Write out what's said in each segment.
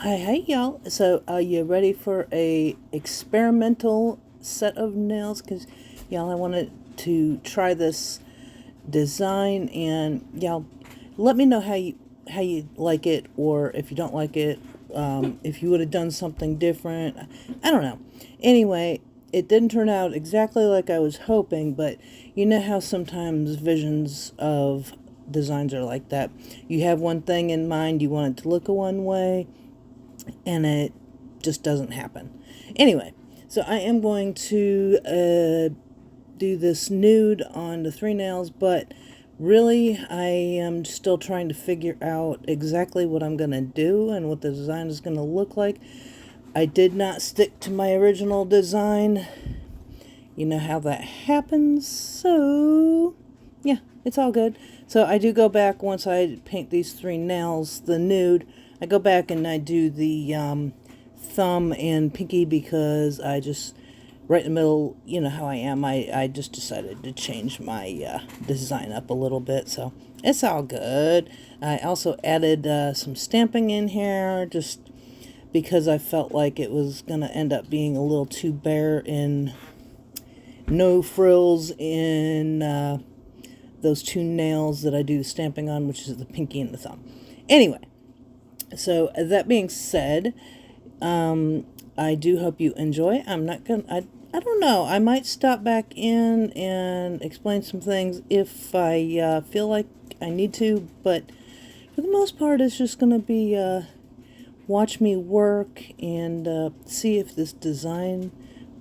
Hey y'all. So are you ready for a experimental set of nails? Because y'all, I wanted to try this design, and y'all let me know how you like it, or if you don't like it, if you would have done something different. I don't know. Anyway, it didn't turn out exactly like I was hoping, but you know how sometimes visions of designs are like that. You have one thing in mind, you want it to look a one way, and it just doesn't happen. Anyway, so I am going to do this nude on the three nails, but really I am still trying to figure out exactly what I'm going to do and what the design is going to look like. I did not stick to my original design. You know how that happens, so yeah, it's all good. So I do go back once I paint these three nails, the nude. I go back and I do the thumb and pinky because I just, right in the middle, you know how I am, I just decided to change my design up a little bit, so it's all good. I also added some stamping in here just because I felt like it was going to end up being a little too bare and no frills in those two nails that I do the stamping on, which is the pinky and the thumb. Anyway, so that being said, I do hope you enjoy. I'm not gonna. I don't know. I might stop back in and explain some things if I feel like I need to, but for the most part, it's just gonna be watch me work and see if this design,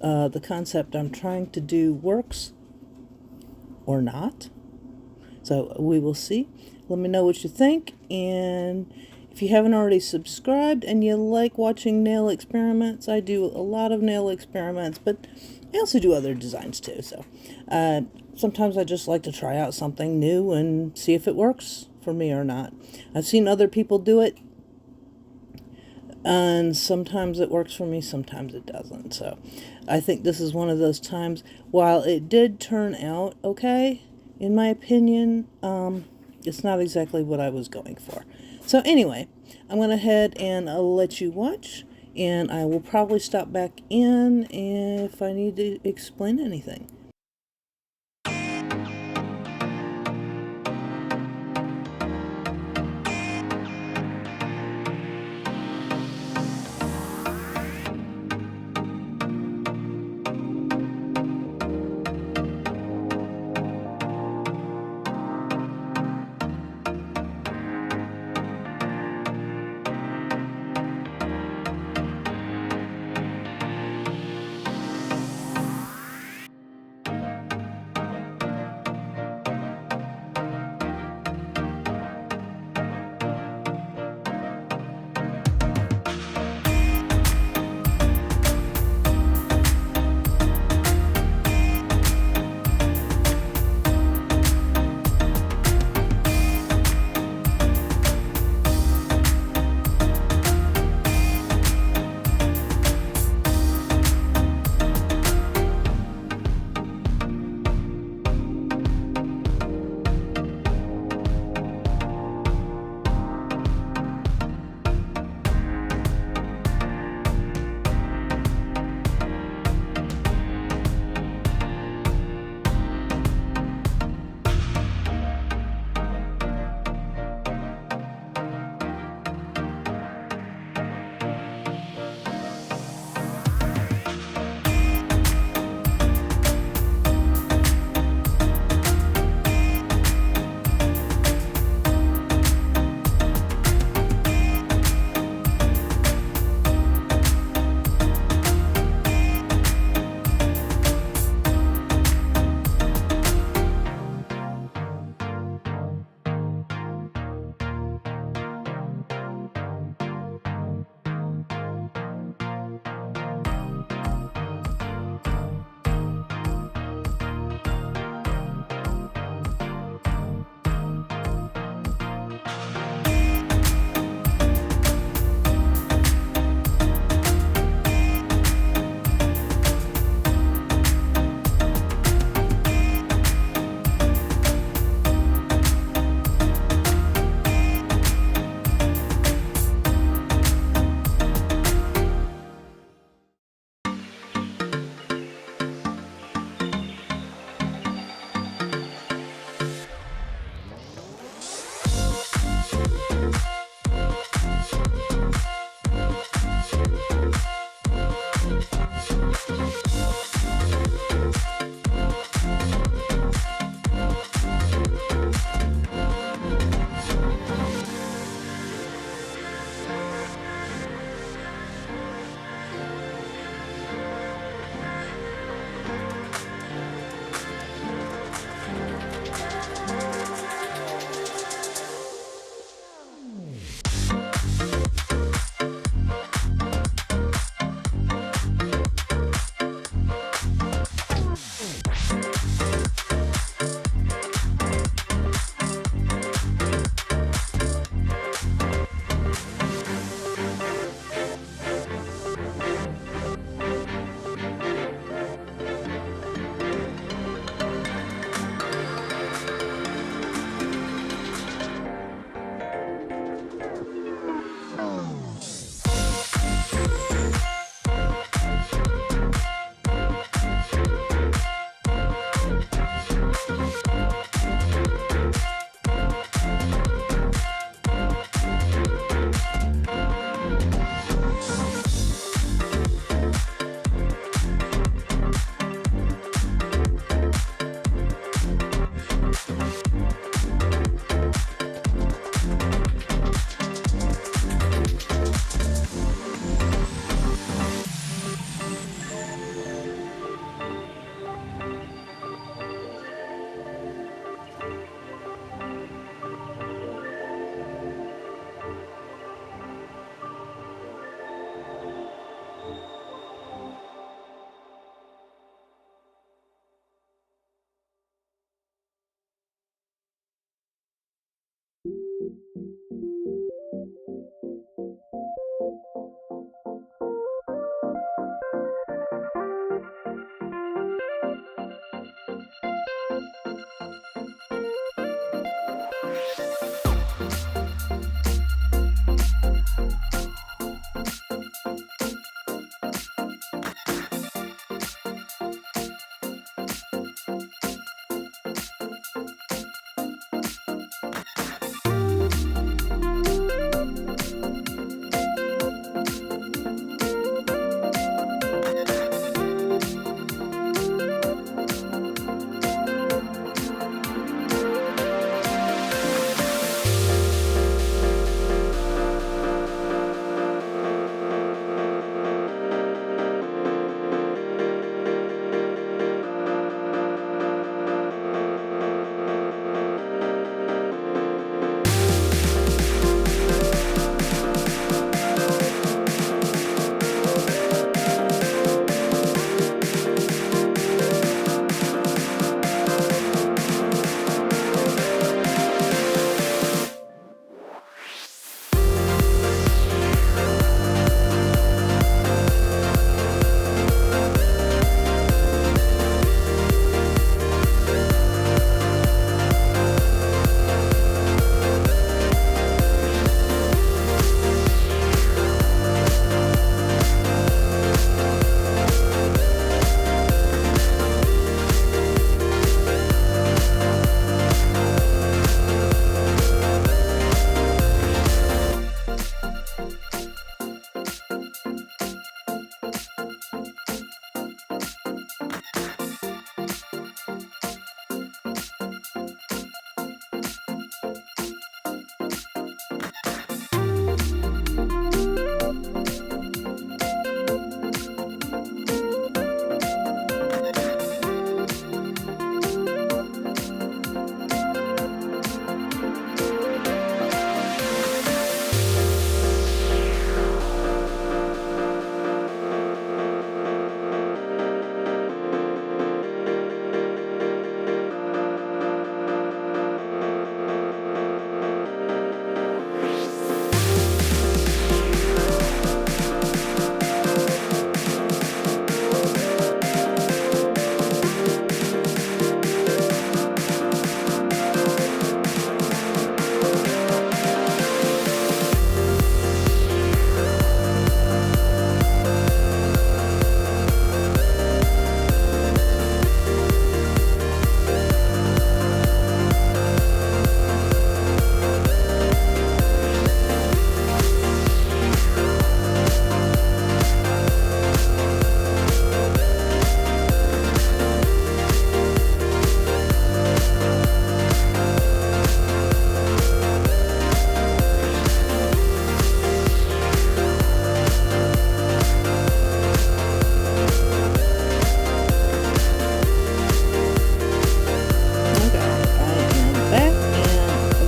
the concept I'm trying to do, works or not. So we will see. Let me know what you think, and if you haven't already subscribed and you like watching nail experiments, I do a lot of nail experiments, but I also do other designs too. So sometimes I just like to try out something new and see if it works for me or not. I've seen other people do it, and sometimes it works for me, sometimes it doesn't. So I think this is one of those times. While it did turn out okay, in my opinion, it's not exactly what I was going for. So anyway, I'm going to head and I'll let you watch, and I will probably stop back in if I need to explain anything.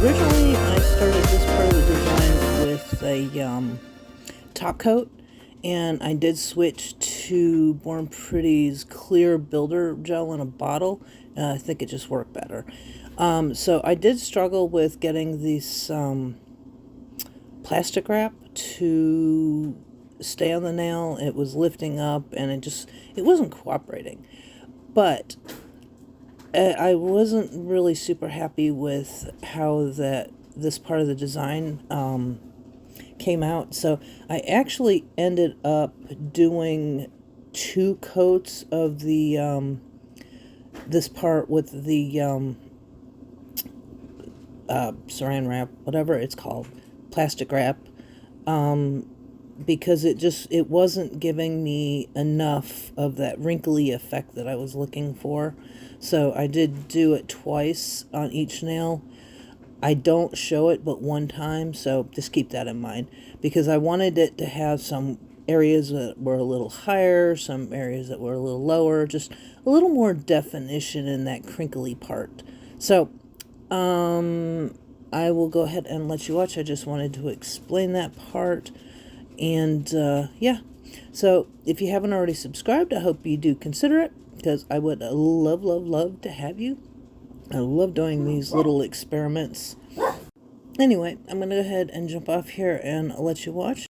Originally, I started this part of the design with a top coat, and I did switch to Born Pretty's clear builder gel in a bottle. I think it just worked better. So I did struggle with getting this plastic wrap to stay on the nail. It was lifting up, and it wasn't cooperating. But I wasn't really super happy with how this part of the design came out. So I actually ended up doing 2 coats of the this part with the saran wrap, whatever it's called, plastic wrap, because it wasn't giving me enough of that wrinkly effect that I was looking for. So I did do it twice on each nail. I don't show it but one time, so just keep that in mind, because I wanted it to have some areas that were a little higher, some areas that were a little lower, just a little more definition in that crinkly part. So I will go ahead and let you watch. I just wanted to explain that part. And yeah, so if you haven't already subscribed, I hope you do consider it, because I would love to have you. I love doing these little experiments. Anyway, I'm going to go ahead and jump off here and let you watch.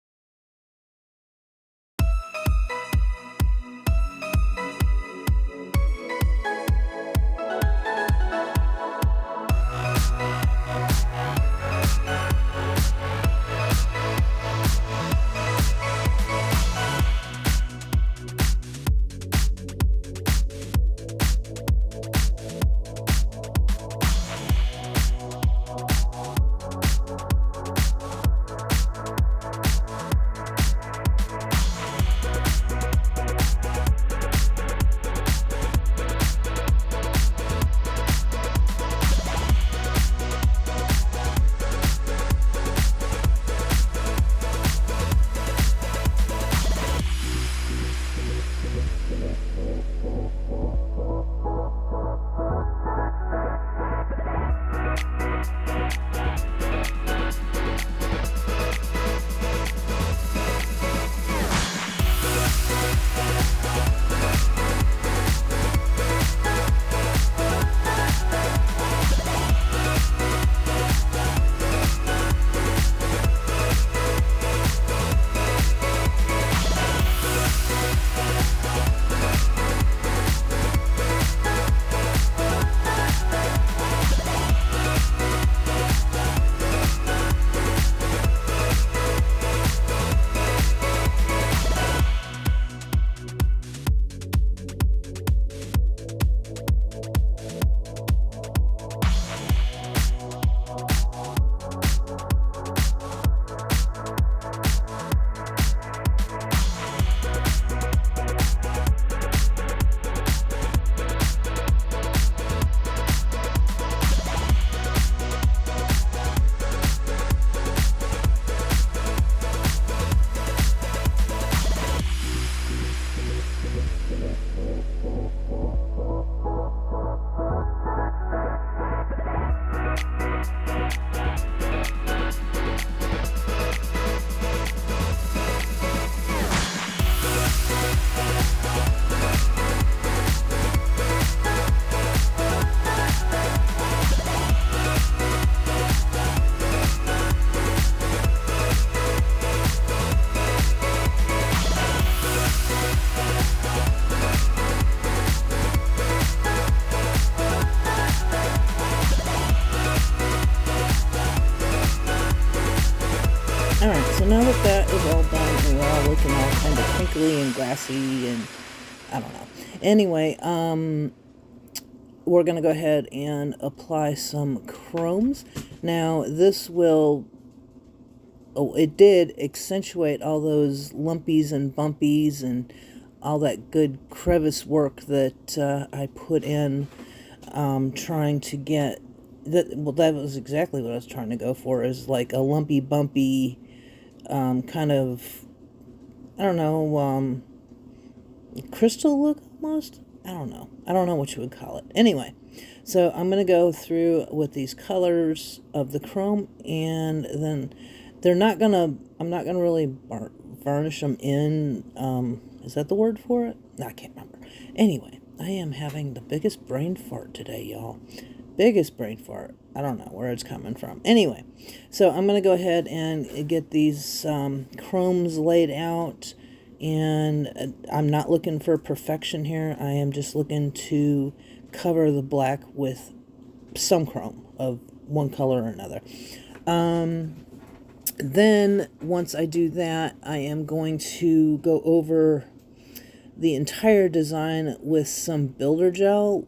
Alright, so now that that is all done and we're all looking all kind of crinkly and glassy and I don't know. Anyway, we're going to go ahead and apply some chromes. Now this will, oh, it did accentuate all those lumpies and bumpies and all that good crevice work that I put in trying to get that. Well, that was exactly what I was trying to go for, is like a lumpy bumpy kind of, I don't know, crystal look almost. I don't know what you would call it. Anyway, so I'm going to go through with these colors of the chrome, and then I'm not going to really varnish them in. Is that the word for it? No, I can't remember. Anyway, I am having the biggest brain fart today, y'all. Biggest brain fart. I don't know where it's coming from. Anyway, so I'm going to go ahead and get these chromes laid out. And I'm not looking for perfection here. I am just looking to cover the black with some chrome of one color or another. Then once I do that, I am going to go over the entire design with some builder gel,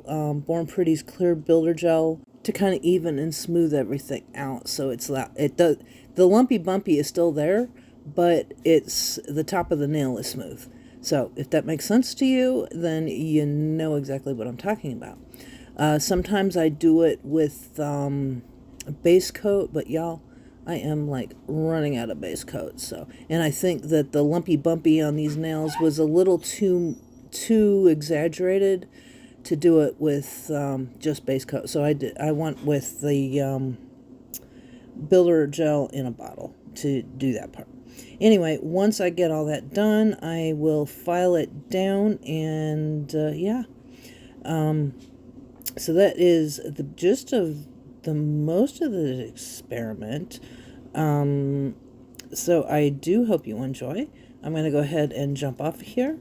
Born Pretty's clear builder gel, to kind of even and smooth everything out. So the lumpy bumpy is still there, but it's the top of the nail is smooth. So if that makes sense to you, then you know exactly what I'm talking about. Sometimes I do it with a base coat, but y'all, I am like running out of base coat. So, and I think that the lumpy bumpy on these nails was a little too exaggerated to do it with just base coat. So I went with the builder gel in a bottle to do that part. Anyway, once I get all that done, I will file it down, and yeah. So that is the gist of the most of the experiment. So I do hope you enjoy. I'm going to go ahead and jump off here,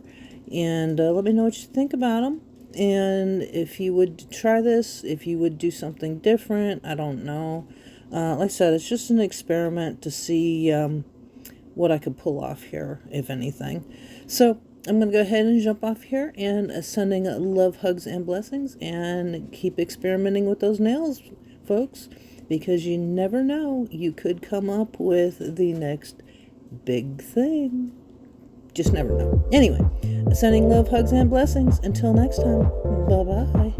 and let me know what you think about them. And if you would try this, if you would do something different, I don't know. Like I said, it's just an experiment to see what I could pull off here, if anything. So I'm going to go ahead and jump off here, and sending love, hugs, and blessings, and keep experimenting with those nails, folks, because you never know. You could come up with the next big thing. Just never know. Anyway, sending love, hugs, and blessings. Until next time, bye-bye.